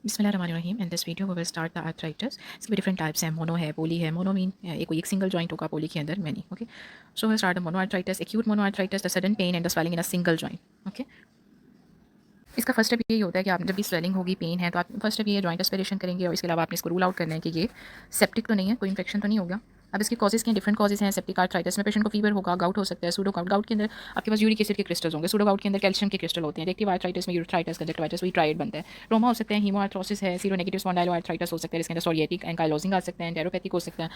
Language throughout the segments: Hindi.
बिस्मिल्लाहिर्रहमानिर्रहीम। In this video we will start the arthritis. इसके भी डिफरेंट टाइप्स हैं। मोनो है, पोली है। मोनो मीन कोई एक सिंगल जॉइंट होगा, पोली के अंदर many. Okay, so we start the mono arthritis. Acute mono arthritis, the sudden pain and the swelling in a single joint. Okay, इसका फर्स्ट स्टेप ये होता है कि आप जब भी स्वेलिंग होगी, पेन है, तो आप फर्स्ट स्टेप ये जॉइंट एस्पिरेशन करेंगे और इसके अलावा आपने इसको रूल आउट करना है कि ये सेप्टिक तो नहीं है, कोई इन्फेक्शन तो नहीं होगा। अब इसके कॉजेज के डिफरेंट कॉजेज हैं। सेप्टिक आर्थराइटिस में पेशेंट को फीवर होगा, गाउट हो सकता है, सूडो गाउट। गाउट के अंदर आपके पास यूरिक एसिड के क्रिस्टल्स होंगे, सूडो गाउट के अंदर कैल्शियम के क्रिस्टल होते हैं। रेक्टिव आर्थराइटिस में यूरिथ्राइटिस, कंजक्टिवाइटिस, वही ट्राइड बनता है। रोमा हो सकते हैं, हीमो आर्थरोसिस है, सीरो नेगेटिव स्पॉन्डाइलो आर्थराइटिस हो सकता है, इसके अंदर सोरियाटिक एंकाइलोजिंग आ सकते हैं, टेरोपैथिक हो सकता है।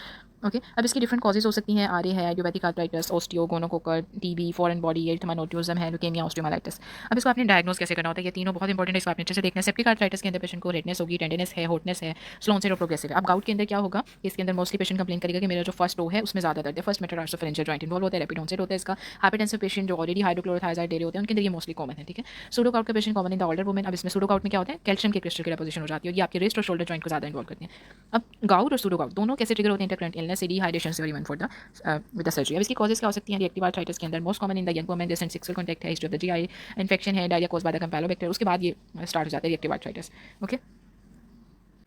ओके, अब इसकी डिफरेंट कॉजेज हो सकती हैं। आरे है, idiopathic arthritis, osteo, gonococcal, TB, foreign body, एल्थमानोटिज्म है, ल्यूकेमिया, ऑस्टियोमाइलिटिस। अब इसको आपने डायग्नोज कैसे करना होता है, ये तीनों बहुत इंपॉर्टेंट है, इसको आपने अच्छे से देखना है। सेप्टिक आर्थराइटिस के अंदर पेशेंट को रेडनेस होगी, टेंडनेस है, हॉटनेस है, स्लो ऑनसेट और प्रोग्रेसिव है। अब गाउट के अंदर क्या होगा, इसके अंदर मोस्टली पेशेंट कंप्लेन करेगा कि मेरा जो फर्स्ट रो है उसमें ज़्यादा दर्द है, फर्स्ट मेटाटार्सोफेरेंजियल जॉइंट इन्वॉल्व होता है, रैपिड ऑनसेट होता है इसका। हाइपरटेंसिव पेशेंट जो ऑलरेडी हाइड्रोक्लोरोथायजाइड दे रहे होते हैं उनके अंदर ये मोस्टली कॉमन है। ठीक है, सूडो गाउट का patient common in the older women. अब इसमें सूडो गाउट में क्या होता है, कैल्शियम के क्रिस्टल की डिपोजिशन हो जाती है, ये आपके रिस्ट और शोल्डर जॉइंट को ज़्यादा इन्वॉल्व करती है। अब गाउट और सूडो गाउट दोनों कैसे ट्रिगर होते हैं, इंटरकरेंट इलनेस, डिहाइड्रेशन से even for the with the surgery. अब इसकी कॉजेज क्या हो सकती हैं, रिएक्टिव आर्थराइटिस के अंदर most common in the young women, recent sexual contact है, history of the GI infection है, diarrhoea cause by the Campylobacter. उसके बाद ये स्टार्ट हो जाता है रिएक्टिव आर्थराइटिस। ओके,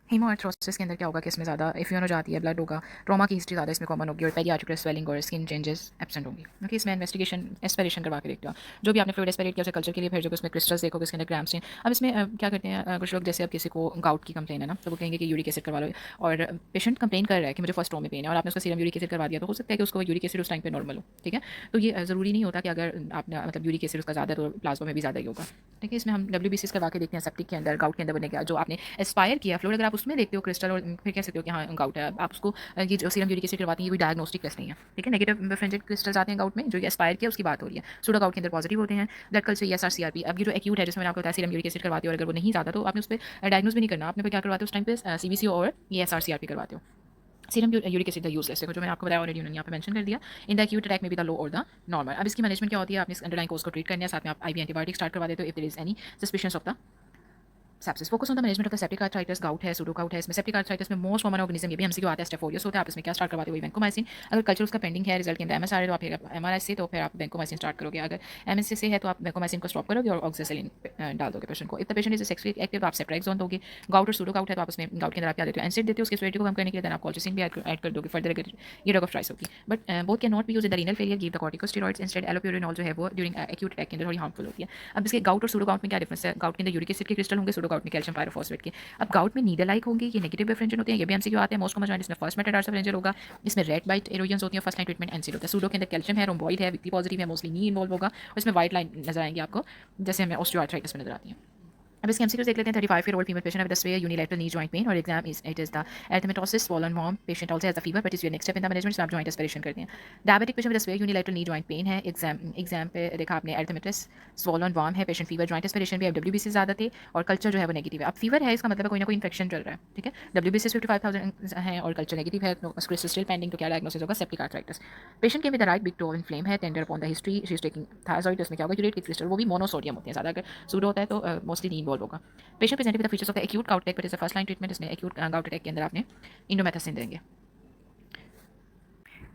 हीमोआर्थरोसिस के अंदर क्या होगा कि इसमें ज़्यादा इफ्यून हो जाती है, ब्लड होगा, ट्रॉमा की हिस्ट्री ज़्यादा इसमें कॉमन होगी और पेडियाट्रिक स्वेलिंग और स्किन चेंजेस एब्सेंट होंगी। ओके, इसमें इन्वेस्टिगेशन एस्पिरेशन करवा के देखते हो जो भी आपने फ्लूइड एस्पिरेट किया उसे कल्चर के लिए भेजोगे, उसमें क्रिस्टल्स देखोगे, इसके अंदर ग्राम्स हैं। अब इसमें क्या करते हैं कुछ लोग, जैसे अब किसी को गाउट की कंप्लेन है ना, तो वो कहेंगे कि यूरिक एसिड करवा लो, और पेशेंट कंप्लेन कर रहा है कि मुझे फर्स्ट रो में पेन है और आपने उसका सीरम यूरिक एसिड करवा दिया, तो हो सकता है कि उसको यूरिक एसिड उस टाइम पे नॉर्मल हो। ठीक है, तो ये ज़रूरी नहीं होता कि अगर आपने मतलब यूरिक एसिड उसका ज़्यादा तो प्लाज्मा में भी ज़्यादा ही होगा। ठीक है, इसमें हम WBCs करवा के देखते हैं सेप्टिक के अंदर, गाउट के अंदर बनेगा जो आपने एस्पायर किया फ्लूइड, अगर आप उसमें देखते हो क्रिस्टल और फिर कह सकते हो कि हाँ गाउट है। आप उसको ये जो सीरम यूरिक एसिड करवाते हैं ये कोई डायग्नोस्टिक टेस्ट नहीं है। ठीक है, नेगेटिव बेफरेंजियल क्रिस्टल्स आते हैं गाउट में, जो ये एस्पायर किया उसकी बात हो रही है। सूडो गाउट के अंदर पॉजिटिव होते हैं, ब्लड कल्चर ESR CRP। अब ये जो एक्यूट है जिसमें मैंने आपको बताया सीरम यूरिक एसिड करवाते हो और अगर वो नहीं ज़्यादा तो आपने उस पर डायग्नोज भी नहीं करना, आपने क्या करवाते हो उस टाइम पे CBC और ESR CRP करवाते हो। सीरम यूरिक एसिड यूजलेस है, जो मैंने आपको बताया ऑलरेडी उन्होंने यहाँ पे मेंशन कर दिया। इन द एक्यूट अटैक में भी द लो और द नॉर्मल। अब इसकी मैनेजमेंट क्या होती है, आपने इस अंडरलाइन कोर्स को ट्रीट करना है, साथ में आप IV एंटीबायोटिक स्टार्ट करवा देते हो if there is any suspicions of the sepsis. Focus on the management of the septic arthritis. Gout है, सूडो गाउट है, इसमें सेप्टिक आर्थराइटिस में मोस्ट कॉमन ऑर्गेनिज्म ये भी MCQ आता है, स्टेफोरियस होता है। आप इसमें क्या स्टार्ट करवाते हो, वैंकोमाइसिन। अगर कल्चर उसका पेंडिंग है, रिजल्ट के अंदर MSR है तो आप MRI से, तो फिर आप वैंकोमाइसिन स्टार्ट करोगे। अगर MSC से है तो आप वैंकोमाइसिन को स्टॉप करोगे और ऑक्सीसिलिन डाल दोगे पेशेंट को। If the patient is sexually active तो आप सेप्ट्राक्सोन दोगे। गाउट और सूडो गाउट है तो आप उसमें गाउट के अंदर आप क्या देते हो, एनसेड देते हो उसकी सिवियरिटी को कम करने के लिए, देन आप कॉल्चिसिन भी ऐड कर दोगे फर्दर अगर ये ड्रग ऑफ चॉइस होगी। But both can not be used in the renal failure, give the corticosteroids instead. Allopurinol जो है वो ड्यूरिंग एक्यूट अटैक के अंदर थोड़ी हार्मफुल होती है। अब इसके गाउट और सूडो गाउट में क्या डिफरेंस है, गाउट के अंदर यूरिक एसिड के क्रिस्टल होंगे, सूडो गाउट में कैल्शियम पायरोफॉस्फेट के। अब गाउट में नीडल लाइक होंगे, ये नेगेटिव बेफरेंशियल होते हैं, ये भी MCQ आते हैं। मोस्ट कॉमन जॉइंट इसमें फर्स्ट मेटाटार्सोफेरेंजियल होगा, इसमें रेड बाइट एरोजन्स होती है, फर्स्ट लाइन ट्रीटमेंट एनसीड होता है। सूडो के अंदर कैल्शियम है, रोम्बॉइड है, विक्टी पॉजिटिव है, मोस्टली नी इन्वॉल्व होगा और इसमें व्हाइट लाइन नजर आएंगी आपको, जैसे हमें ऑस्टियोआर्थराइटिस में नजर आती है। अब इसके MCQs देख लेते हैं। 35-year-old female patient with a severe unilateral knee joint pain और exam is it is the erythematosus, swollen worm. Patient also has the fever but is your next step in the management, so आप joint aspiration करते हैं। Diabetic patient with a severe unilateral knee joint pain है, exam पे देखा आपने erythematous, swollen worm है, patient fever, joint aspiration भी है, WBC ज़्यादा थे और कल्चर जो है वो नेगेटिव है। अब फीवर है इसका मतलब है कोई ना कोई इन्फेक्शन चल रहा है। ठीक है, WBC 55,000 है और कल्चर नेगेटिव है, क्रिस्टल स्टिल पेंडिंग, तो क्या डायग्नोसिस होगा, सेप्टिक आर्थराइटिस। पेशेंट के with the right big toe inflame है, tender upon the history, she is taking thyroid, उसमें क्या होगा, यूरेट के क्रिस्टल वो भी मोनोसोडियम होते हैं ज़्यादा, अगर सूडो होता है तो मोस्टली नहीं इन्वॉल्व होगा। Patient present with the features of the acute gout attack but is the first line treatment, इसमें एक्यूट गाउट अटैक के अंदर आपने इंडोमेथासिन देंगे।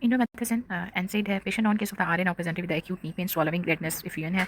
इंडोमेथासिन एनसेड है। Patient on case of the RA now presented with the acute knee pain, swallowing, redness, effusion है।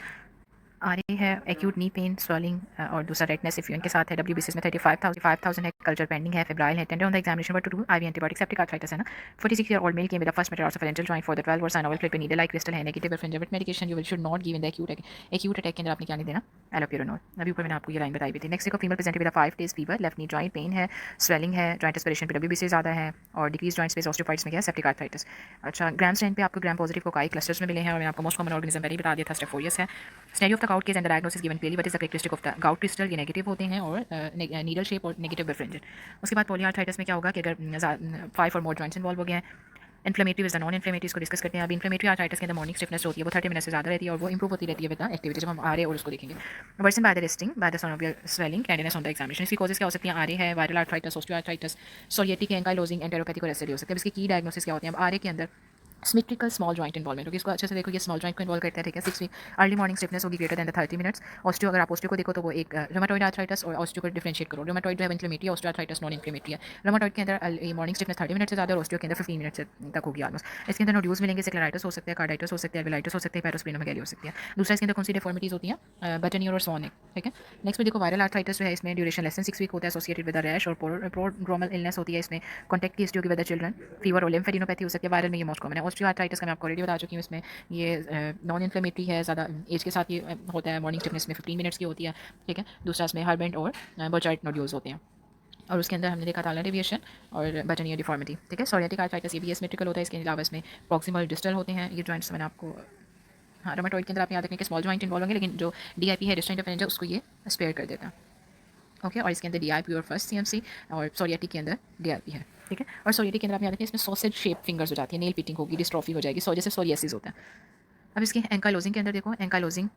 RA है, एक्यूट नी पेन, स्वेलिंग और दूसरा रेडनेस इफ्यूजन के साथ है। WBC में 35,000 है, कल्चर पेंडिंग है, फेब्राइल है, tender on the examination but to do IV antibiotic. Septic arthritis है ना, 46-year-old male came with the first metatarsophalangeal joint for the 12 और साइनोवियल प्लेट पे नीडल लाइक क्रिस्टल है, negative birefringent medication you will should not give in the acute attack के अंदर आपने क्या नहीं देना, एलोप्यूरिनॉल। अभी ऊपर मैंने आपको ये लाइन बताई भी थी। नेक्स्ट देखो, female presented with 5 days fever, left knee joint pain है, स्वेलिंग है, जॉइंट एस्पिरेशन पे WBC ज़्यादा है और डिक्रीज जॉइंट स्पेस ऑस्टियोफाइट्स में क्या है, सेप्टिक आर्थराइटिस। अच्छा, ग्राम स्ट्रेन पे आपको ग्राम पॉजिटिव कोकाई क्लस्टर्स में मिले हैं और मैंने आपको मोस्ट कॉमन ऑर्गेनिज्म पहले ही बता दिया था, स्टेफोरियस है। Studio of the gout case and the diagnosis given clearly, what is the characteristic of the gout crystal, ये नेगेटिव होते हैं और नीडल शेप और नेगेटिव बेफरेंजियल। उसके बाद पॉलीआर्थराइटिस में क्या होगा कि अगर 5 और मोर जॉइंट्स इन्वॉल्व हो गए हैं। Inflammatory is the non inflammatory, इसको डिस्कस करते हैं। अभी इन्फ्लेमेटरी आर्थराइटिस के अंदर मॉर्निंग स्टिफनेस होती है, वो 30 मिनट से ज़्यादा रहती है और वो इंप्रूव होती रहती है विद द एक्टिविटी, जब हम RA और उसको देखेंगे। Worsen by the resting by the synovial swelling, tenderness on the examination. इसकी कॉजेस क्या हो सकती हैं, RA है, viral arthritis, osteoarthritis, psoriatic, ankylosing, enteropathic और एसिडी हो सकते हैं। इसकी की डायग्नोसिस क्या होती है, अब RA के अंदर सिमेट्रिकल स्मॉल जॉइंट इन्वॉल्वमेंट होगी, इसको अच्छे से देखो, ये स्मॉल जॉइंट को इन्वॉल्व करता है, ठीक है। 6 वीक अर्ली मॉर्निंग स्टिफनेस होगी greater than the 30 minutes. Osteo, अगर आप ऑस्टियो को देखो तो वो एक रूमेटॉइड आर्थराइटिस और ऑस्टियो को डिफरेंशिएट करो। रूमेटॉइड जो है इन्फ्लेमेटरी है, ऑस्टियो आर्थराइटिस नॉन इन्फ्लेमेटरी है। रूमेटॉइड के अंदर मॉर्निंग स्टिफनेस 30 मिनट से ज़्यादा और ऑस्टियो के अंदर 15 मिनट से तक होगी ऑलमोस्ट। इसके अंदर नोड्यूल्स मिलेंगे, स्क्लेराइटिस हो सकता है, कार्डाइटिस हो सकता है, विलाइटिस हो सकता है, पैरोस्प्लेनोमेगाली हो सकती है। दूसरा इसके अंदर कौन सी डिफॉर्मिटीज होती हैं, बटन ईयर और सॉन नेक, ठीक है। नेक्स्ट में देखो वायरल आर्थराइटिस जो है इसमें ड्यूरेशन लेस देन 6 वीक होता है, एसोसिएटेड विद रैश और प्रोड्रोमल इलनेस होती है। इसमें कॉन्टैक्ट की हिस्ट्री होगी विद द चिल्ड्रन, फीवर और लिम्फेडिनोपैथी हो सकती है। वायरल में ये मोस्ट कॉमन है। ऑस्टियो आर्थराइटिस का मैं आपको ऑलरेडी बता चुकी हूँ, इसमें ये नॉन इन्फ्लेमेटरी है, ज़्यादा एज के साथ ये होता है। मॉर्निंग स्टिफनेस में 15 मिनट्स की होती है, ठीक है। दूसरा इसमें हर्बेंट और बर्चाइट नोड्यूल्स होते हैं, और उसके अंदर हमने देखा था डेविएशन और बटन ईयर डिफॉर्मिटी, ठीक है। सोरियाटिक आर्थराइटिस ये भी एसिमेट्रिकल होता है, इसके अलावा इसमें प्रॉक्सिमल डिस्टल होते हैं ये जॉइंट्स, मैंने आपको, हाँ, रूमेटॉइड के अंदर आप याद रखें कि स्मॉल जॉइंट इन्वॉल्व होंगे, लेकिन जो डीआईपी है, डिस्टेंट इंटरफेरेंजियल, उसको ये स्पेयर कर देता है, ओके। और इसके अंदर डीआईपी और फर्स्ट सीएमसी, और सोरियाटिक के अंदर डीआईपी है, ठीक है। और सोरियाटिक के अंदर आप याद रखें इसमें सॉसेज शेप फिंगर्स हो जाती है, नेल पिटिंग होगी, डिस्ट्रॉफी हो जाएगी, जैसे सोरियासिस होता है। अब इसके एंकाइलोजिंग के अंदर देखो, एंकाइलोजिंग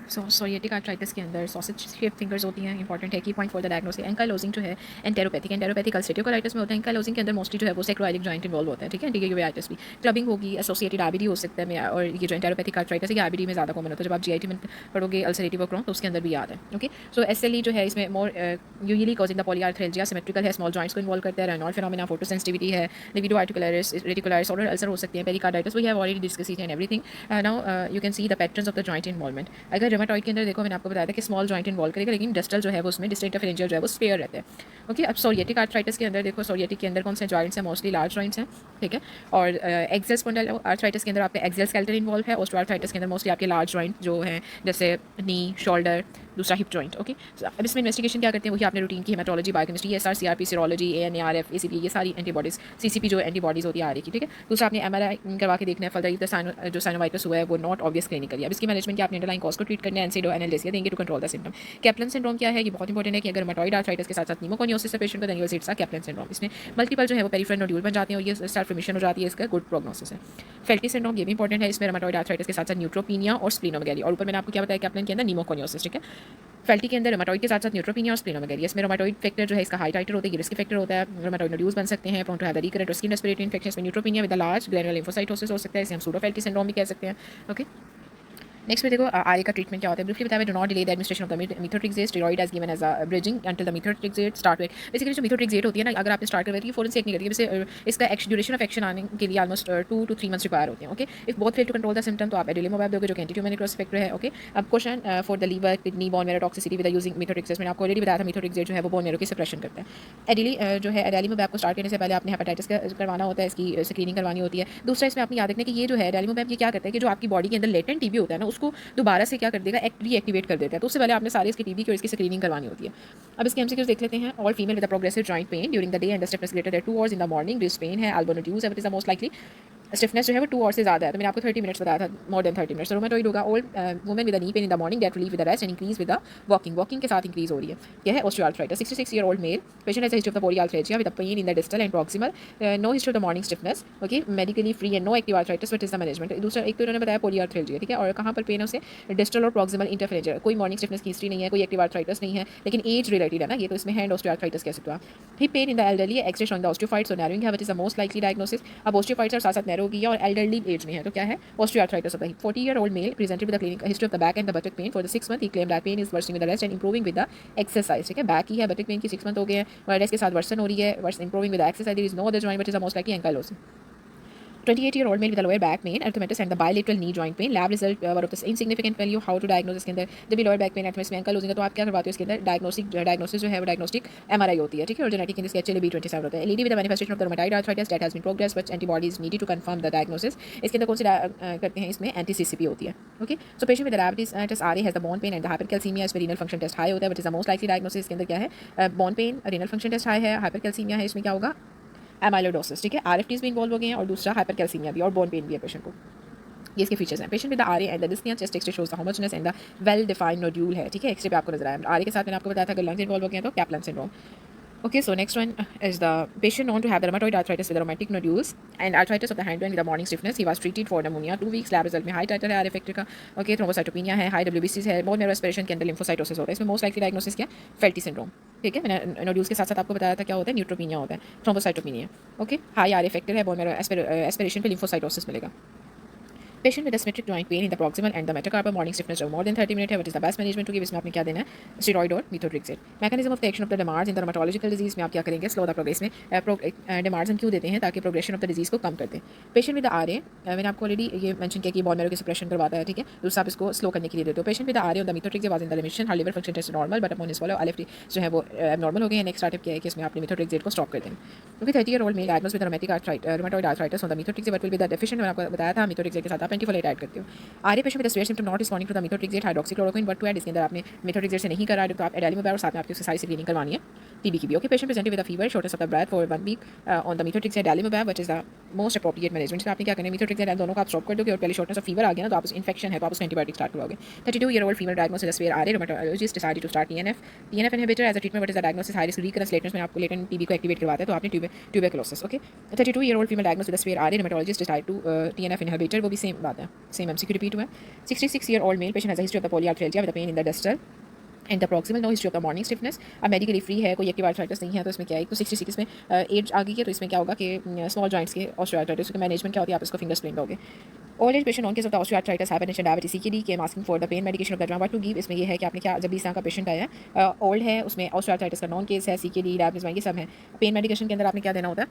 सोरियाटिक आर्थराइटिस के अंदर सॉसेज शेप फिंगर्स होती हैं, इंपॉर्टेंट है, की point for the diagnosis. Ankylosing जो है एंटेरोपैथिक अल्सरेटिव कोलाइटिस में होता है। एंकाइलोजिंग के अंदर मोस्टली जो है वो सेक्रोइलिक जॉइंट इन्वॉल्व होता है, ठीक है। डीयूवेआइटिस भी, क्लबिंग होगी, एसोसिएटेड आईबीडी हो सकता है, और ये जो एंटेरोपैथिक आर्थराइटिस है आईबीडी में ज़्यादा कॉमन होता है। जब आप जीआईटी में पढ़ोगे अल्सरेटिव और क्रोन तो उसके अंदर भी याद है, ओके। सो एसएलई जो है इसमें more usually causing the polyarthralgia, symmetrical है, स्मॉल जॉइंट्स को इन्वॉल्व करता है। रेनॉल्ड फिनोमेना, फोटोसेंसिटिविटी है, लिविडो आर्टिकुलरिस, रेटिकुलरिस, और अल्सर हो सकते हैं। Pericarditis we have already discuss it and everything. Now you can see the patterns of the joint involvement. अगर रूमेटॉइड के अंदर देखो, मैंने आपको बताया था कि स्मॉल जॉइंट इन्वॉल्व करेगा, लेकिन डिस्टल जो है वो उसमें डिस्टेंट इंटरफेरेंजियल जो है वो स्पेयर रहते हैं, ओके। अब सोरियाटिक आर्थराइटिस के अंदर देखो, सोरियाटिक के अंदर कौन से जॉइंट्स हैं, मोस्टली लार्ज जॉइंट्स हैं, ठीक है। और एक्सियल स्पॉन्डाइल आर्थराइटिस के अंदर आपके एक्सियल स्केलेटन इन्वॉल्व है। ऑस्टियोआर्थराइटिस के अंदर मोस्टली आपके लार्ज जॉइंट जो हैं, जैसे नी, शोल्डर, दूसरा हिप जॉइंट, ओके। अब इसमें इन्वेस्टिगेशन क्या करते हैं, वही आपने रूटीन की, haematology, biochemistry, SR, CRP, serology, ANA RF, ACP, ये सारी एंटीबॉडीज, सीसीपी जो एंटीबॉडीज होती है आर की, ठीक है। दूसरा आपने एमआरआई करवा के देखना है, फलदाई जो साइनोवाइटिस हुआ है वो नॉट ऑब्वियस क्लिनिकली। अब इसकी मैनेजमेंट क्या, आपने अंडरलाइन कॉज को ट्रीट करना है, एनसीडो एनालिसिस देंगे to control the symptom. Caplan syndrome क्या है, ये बहुत इंपॉर्टेंट है कि अगर रूमेटॉइड आर्थराइटिस के साथ साथ न्यूमोकोनियोसिस से पेशेंट को then you will see it's a Caplan syndrome. इसमें मल्टीपल जो है वो पेरिफेरल नोड्यूल बन जाते हैं और ये सेल्फ रिमिशन हो जाती है, इसका गुड प्रोग्नोसिस है। फेल्टी सिंड्रोम ये भी इंपॉर्टेंट है, इसमें रूमेटॉइड आर्थराइटिस के साथ साथ न्यूट्रोपीनिया और स्प्लीनोमेगैली, और ऊपर मैंने आपको क्या बताया कैप्लन के अंदर न्यूमोकोनियोसिस, ठीक है। फेल्टी के अंदर रूमेटॉइड के साथ साथ न्यूट्रोपीनिया और स्प्लीनोमेगैली, इसमें रूमेटॉइड फैक्टर जो है इसका हाई टाइटर होता है, ये रिस्क फैक्टर होता है। रूमेटॉइड नोड्यूल्स बन सकते हैं, प्रोन टू हैव रिकरेंट और स्किन रेस्पिरेटरी इन्फेक्शन में neutropenia with large granular lymphocytosis हो सकता है, इसे हम सूडोफेल्टी सिंड्रोम भी कह सकते हैं, ओके। नेक्स्ट में देखो आर का ट्रीटमेंट क्या होता है, ब्रीफली बताया, do not delay the administration of the methotrexate, steroid as given as a bridging until the methotrexate start wait. Basically जो मिथोट्रिक्सेट होती है ना, अगर आपने स्टार्ट करवाई, फॉरन से एक नहीं करती, वैसे इसका ड्यूरेशन ऑफ एक्शन आने के लिए ऑलमोस्ट 2 to 3 मंथ्स रिक्वायर होते हैं, okay. If both fail to control the symptom तो आप एडिलिमोबैब दोगे जो कि एंटी फैक्टर है, ओके। अब question for the liver, kidney, bone marrow toxicity with using methotrexate, मैंने आपको ऑलरेडी बताया था मिथोट्रिक्सेट जो है वो बोन मैरो की सप्रेशन करता है। एडिली जो है एडिलिमोबैब को स्टार्ट करने से पहले आपने हेपेटाइटिस का करवाना होता है, इसकी स्क्रीनिंग करवानी होती है। दूसरा इसमें आपने याद रखना कि ये जो है एडिलिमोबैब ये क्या करता है कि जो आपकी बॉडी के अंदर लेटेंट टीबी होता है ना, उसको दोबारा से क्या कर देगा, रीएक्टिवेट कर देता है। तो उससे पहले आपने सारे इसकी टीबी की और इसकी स्क्रीनिंग करवानी होती है। अब इसके एमसीक्यूज देख लेते हैं। All female with progressive joint pain during the day and the stiffness greater than 2 hours in the morning, wrist pain है, अल्बोनोड्यूज है, it is the most likely stiffness जो है वो 2 आवर से ज़्यादा है, तो मैंने आपको 30 मिनट्स बताया था, मोर देन 30 मिनट्स। रूमेटॉइड होगा, old women with knee pain in the morning that relieve with the rest and increase with the walking के साथ इंक्रीज हो रही है। यह है osteoarthritis. 66 year old male patient has a history of the polyarthralgia with the pain in the distal and proximal, no history of the morning stiffness, okay, medically free and no active arthritis, what is the management. दूसरा एक तो उन्होंने बताया पॉलीआर्थरेजिया, ठीक है, और कहाँ पर पेन है उसे, डिस्टल और प्रॉक्सिमल इंटरफेरेंजिया, कोई मॉर्निंग स्टिफनेस की हिस्ट्री नहीं है, कोई एक्टिव आर्थराइटिस नहीं है, लेकिन एज रिलेटेड है ना ये, तो इसमें हैंड ऑस्टियोआर्थराइटिस कह सकते हो आप। Hip pain in the elderly, x ray showing the osteophytes और नैरोइंग है, what is the most likely diagnosis. अब ऑस्टियोफाइट्स और साथ साथ नैरो की है और एल्डरली एज में है, तो क्या है osteoarthritis of the hip. 40-year-old male presented with a clinical history of the back and the buttock pain for the 6 month. He claimed that pain is worsening with the rest and improving with the exercise. ठीक है, बैक की है, बटक पेन की 6 मंथ हो गए हैं और रेस्ट के साथ वर्सन हो रही है, improving with the exercise. There is no other joint which is the most likely ankylosing. 28-year-old male with a lower back pain, erythematous and the bilateral knee joint pain. Lab result were of this insignificant value. How to diagnose इसके अंदर, जब भी lower back pain erythematous में ankylosing है तो आप क्या करवाते हो इसके अंदर, डायग्नोसिस जो है वो डायग्नोस्टिक MRI होती है, ठीक है, और जेनेटिक इन इसके HLA B27 होता है। LED with the manifestation of the rheumatoid arthritis that has been progressed but antibodies needed to confirm the diagnosis. इसके अंदर कौन सी करते हैं, इसमें anti-CCP होती है, okay. So patient with diabetes RA has the bone pain and the hypercalcemia, इसमें renal function test high होता है, which is the most likely diagnosis। इसके अंदर क्या है, bone pain, renal function test high है, hypercalcemia है, इसमें क्या होगा, एमाइलोडोसिस, ठीक है, RFTs भी इन्वॉल्व हो गए हैं और दूसरा हाइपरकैल्सीमिया भी और बोन पेन भी है पेशेंट को। ये इसके फीचर्स हैं। Patient with the RA and the dyspnea chest X-ray shows the homogeneous and the well defined nodule है, ठीक है, एक्सरे पे आपको नजर आया। RA के साथ मैंने आपको बताया था अगर लंग्स इन्वॉल्व हो गए हैं तो Kaplan syndrome, Okay, so next one is the patient known to have the rheumatoid arthritis with rheumatic nodules and arthritis of the hand joint with a morning stiffness. He was treated for pneumonia 2 weeks. Lab result में हाई टाइटर है आर फैक्टर का. ओके, थ्रोम्बोसाइटोपिनिया है, हाई डब्ल्यूबीसी है, बोन मैरो एस्पिरेशन के अंदर लिम्फोसाइटोसिस होता है. इसमें मोस्ट लाइकली डायग्नोसिस क्या, फेल्टी सिंड्रोम. ठीक है, मैंने नोड्यूल्स के साथ साथ आपको बताया था क्या होता है, न्यूट्रोपिनिया होता है, thrombocytopenia. Okay, high R factor है, बोन मैरो एस्पिरेशन पे लिम्फोसाइटोसिस मिलेगा. Patient with asymmetric joint pain in the proximal and the metacarpal morning stiffness of more than 30 minutes है. What is the best management to give? इसमें आपने क्या देना है, स्टेरॉइड और methotrexate. Mechanism of the action of the DMARDs in the rheumatological disease में आप क्या करेंगे, स्लो द प्रोग्रेस में. DMARDs हम क्यों देते हैं, ताकि प्रोग्रेशन ऑफ द डिजीज को कम कर दें. पेशेंट विद आर ए, मैंने आपको ऑलरेडी ये मेंशन किया कि बॉन मैरो की सप्रेशन करवाता है. ठीक है, दूसरा आप इसको स्लो करने के लिए देते हो. Patient with R A on the methotrexate was in the remission, her liver function test normal but upon swallow LFT जो है वो एबनॉर्मल हो गए हैं. नेक्स्ट स्टार्टअप किया है कि इसमें आपने methotrexate को स्टॉप कर दें. क्योंकि 30-year-old male diagnosed with rheumatoid arthritis on the methotrexate but will be the deficient. मैंने आपको बताया था methotrexate के साथ आप एंटीफोलेट ऐड करते हो. R A patient with severe symptom not responding to the methotrexate hydroxychloroquine but to add, इसके अंदर आपने methotrexate से नहीं करा तो आप एडालिमोबैर और साथ में आपकी उससे सारी स्क्रीनिंग करवानी है टीबी की भी. Okay, patient presented with a fever, shortness of the breath for 1 week on the methotrexate adalimumab which is the most appropriate management. इसमें आपने क्या करना है, methotrexate दोनों का आप स्टॉप कर दोगे और पहले शॉर्टनेस ऑफ फीवर आ गया ना तो आप इन्फेक्शन है तो आप उसको एंटीबायोटिक स्टार्ट करोगे. 32-year-old female diagnosed with severe RA, rheumatologist decided to start TNF inhibitor as a treatment. What is the diagnosis, high risk recurrence latent में आपको latent TB को एक्टिवेट करवाता है तो आपने tuberculosis. Okay, 32-year-old female diagnosed with severe RA, rheumatologist decided to TNF inhibitor, वो भी सेम बात है, सेम MCQ रिपीट हुआ है. 66-year-old male patient has a history of the polyarthralgia with a pain in the distal and the proximal, no history of the morning stiffness. अब मेडिकली फ्री है, कोई एक्टिव आर्थराइटिस नहीं है तो इसमें क्या है, तो 66 में एज आ गई है तो इसमें क्या होगा कि स्मॉल जॉइंट्स के ऑस्टियोआर्थराइटिस की मैनेजमेंट क्या होती है, आप इसको फिंगर स्प्लिन दोगे. Old age patient on case of the osteoarthritis hypertension diabetes CKD के masking for the pain medication of the drug to give. इसमें ये है कि आपने क्या, जब 20 साल का पेशेंट आया है, ओल्ड है, उसमें ऑस्टियोआर्थराइटिस का नॉन केस है, सीकेडी डायबिटीज ये सब है. पेन मेडिकेशन के अंदर आपने क्या देना होता है,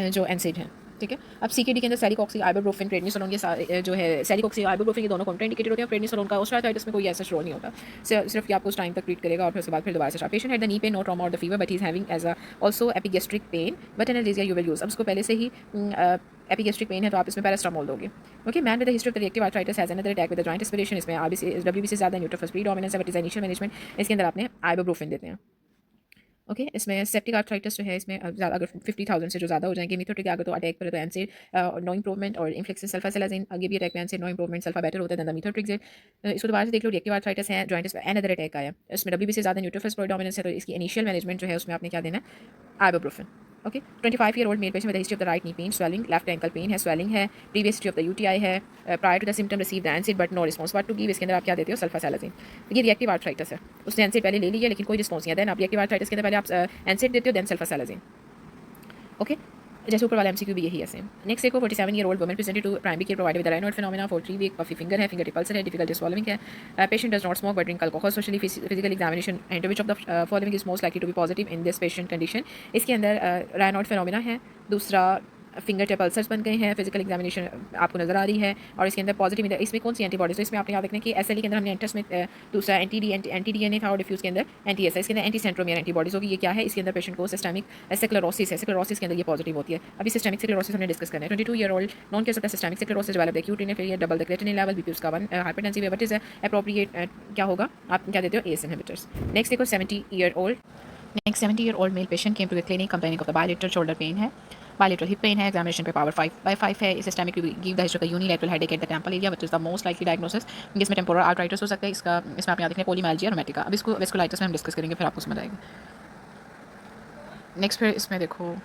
जो एनसेड है. ठीक है, अब सीकेडी के अंदर सेलिकॉक्सी, आइबुप्रोफेन, प्रेडनिसोलोन, ये जो है सेलिकॉक्सी, आइबुप्रोफेन, ये दोनों कॉन्ट्राइंडिकेटेड होते हैं. प्रेडनिसोलोन का ऑस्टियोआर्थराइटिस में कोई ऐसा रोल नहीं होता, सिर्फ कि आपको उस टाइम तक ट्रीट करेगा और फिर उसके बाद फिर दोबारा से. Patient had the knee pain, no trauma और the fever but he is having as a also epigastric pain but analgesia you will use. अब उसको पहले से ही एपिगेस्ट्रिक पेन है तो आप इसमें पैरास्टामोल दोगे. Okay, man with the history of the reactive arthritis has another attack with the joint aspiration. इसमें आरबीसी डब्ल्यूबीसी ज़्यादा, न्यूट्रोफिल्स प्रीडोमिनेंस है बट इज इनिशियल मैनेजमेंट. इसके अंदर आपने आइबुप्रोफेन देते हैं. ओके, इसमें सेप्टिक आर्थराइटिस जो है इसमें ज़्यादा अगर 50,000 से जो ज़्यादा हो जाएंगे, मिथोट्रिक अगर तो अटैक पर तो एनसेड नो इंप्रूवमेंट और इन्फ्लेक्शन सल्फासेलाजिन आगे भी अटैक में NSAID no improvement, sulfa better होता है दैन मिथोट्रिक से. इसको दोबारा से देख लो, रिएक्टिव आर्थराइटिस है, जॉइंट एंड अदर अटैक आया, इसमें डब्ल्यूबी से ज़्यादा न्यूट्रोफिल्स प्रीडोमिनेंस है तो इसकी इनिशियल मैनेजमेंट जो है उसमें आपने क्या देना है, ibuprofen. Okay, 25-year-old male patient with history of the right knee pain, swelling, left ankle pain है, स्वेलिंग है, previous history of the UTI है, prior to the symptom receive the NSAID but no response. What to give, इसके अंदर आप क्या देते हो, सल्फासेलाजिन. ये रिएक्टिव आर्थराइटिस है, उसने एनसेड पहले ले लिया लेकिन कोई रिस्पॉन्स नहीं है, देन आप रिएक्टिव आर्थराइटिस के अंदर पहले आप एनसेड देते हो देन सल्फासेलाजिन. ओके, जैसे ऊपर वाला एमसीक्यू भी यही है सेम. नेक्स्ट देखो, 47-year-old woman presented to primary care provided with Raynaud phenomena for 3 week, puffy finger है, फिंगर रिपल्सर है, डिफिकल्टी स्वॉलोइंग है. Patient does not smoke but drink alcohol socially. Physical examination and which of the following is most likely to be positive in this patient condition. इसके अंदर राइनोइड फिनोमेना है, दूसरा फिंगर टिप अल्सर्स बन गए हैं, फिजिकल एग्जामिनेशन आपको नजर आ रही है और इसके अंदर पॉजिटिव. इसमें कौन सी एंटीबॉडीज, तो इसमें आपने याद रखना कि एसएलई के अंदर हमने एंटस में दूसरा एंटी डीएनए था और डिफ्यूज के अंदर एंटी एस, इसके अंदर एंटी सेंट्रोमियर एंटीबॉडीज होगी. ये क्या है, इसके अंदर पेशेंट को सिस्टमिक स्क्लेरोसिस है, स्क्लेरोसिस के अंदर ये पॉजिटिव होती है. अभी सिस्टमिक स्क्लेरोसिस हमने डिस्कस करना है. 22-year-old non case of systemic sclerosis develop acute renal double the creatinine level, BP उसका 1, हाइपरटेंसिव बट इज एप्रोप्रिएट क्या होगा, आप क्या देते हो, एस इनहिबिटर्स. नेक्स्ट देखो, 70-year-old male patient came to the clinic complaining of the bilateral shoulder pain है, bilateral hip pain है, एग्जामिनेशन पे पावर 5/5 है. Systemic give the history of the unilateral headache at the temple area which is the most likely diagnosis. जिसमें टेम्पोरल आर्थराइटिस हो सकता है, इसका इसमें आप यहाँ देख रहे हैं पोलीमाइल्जिया रोमैटिका. अब इसको वेस्कुलाइटिस में हम डिस्कस करेंगे फिर आपको समझ आएगा. नेक्स्ट फिर इसमें देखो,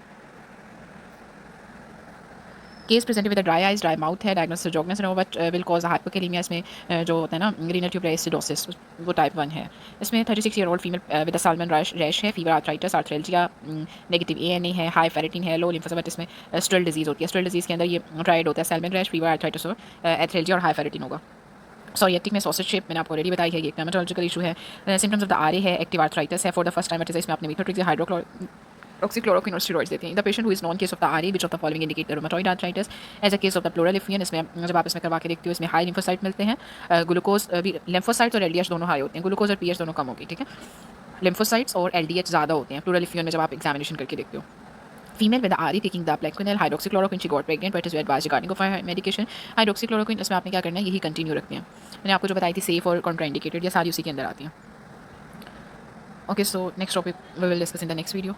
case presented with dry eyes, dry mouth है, diagnosis Sjogren's no but will cause hypokalaemia. इसमें जो होता है ना रीनल ट्यूब एसिडोसिस, वो टाइप 1 है. इसमें 36-year-old female with salmon rash है, fever, arthritis, arthralgia, negative ANA है, हाई फेरेटिन है, लो लिम्फोसाइट. इसमें स्ट्रेल डिजीज होती है, स्ट्रेल डिजीज के अंदर ये ट्राइड होता है, साल्मन रैश, फीवर, आर्थराइटिस और एथरेल्जिया और हाई फेरेटिन होगा. सोरियाटिक में सॉसेज शेप मैंने आपको ऑलरेडी बताई है, ये एक डर्मेटोलॉजिकल इशू है. सिम्टम्स ऑफ द आरए है, एक्टिव आर्थराइटिस है फॉर द फर्स्ट टाइम. इसमें आपने मिथोट्रिक्स, oxychloroquine or steroids देते हैं. The patient who is non case of the RA, which of the following indicate the rheumatoid arthritis? As a case of the pleural effusion, इसमें जब आप इसमें करवा के देखते हो, इसमें हाई लिम्फोसाइट मिलते हैं, ग्लूकोज भी, लिम्फोसाइट्स और एलडीएच दोनों हाई होते हैं, ग्लूकोज और पीएच दोनों कम होगी. ठीक है, लिम्फोसाइट्स और एलडीएच ज़्यादा होते हैं प्लूरल एफ्यूजन में जब आप एग्जामिनेशन करके देखते हो. Female with are taking the Plaquenil hydroxychloroquine, she got pregnant but is advise regarding of medication. Hydroxychloroquine इसमें आपने क्या करना है, यही कंटिन्यू रखते हैं. मैंने आपको जो बताई थी सेफ और कॉन्ट्राइंडिकेटेड, ये सारी उसी के अंदर आती हैं. Okay, so next topic we will discuss in the next video.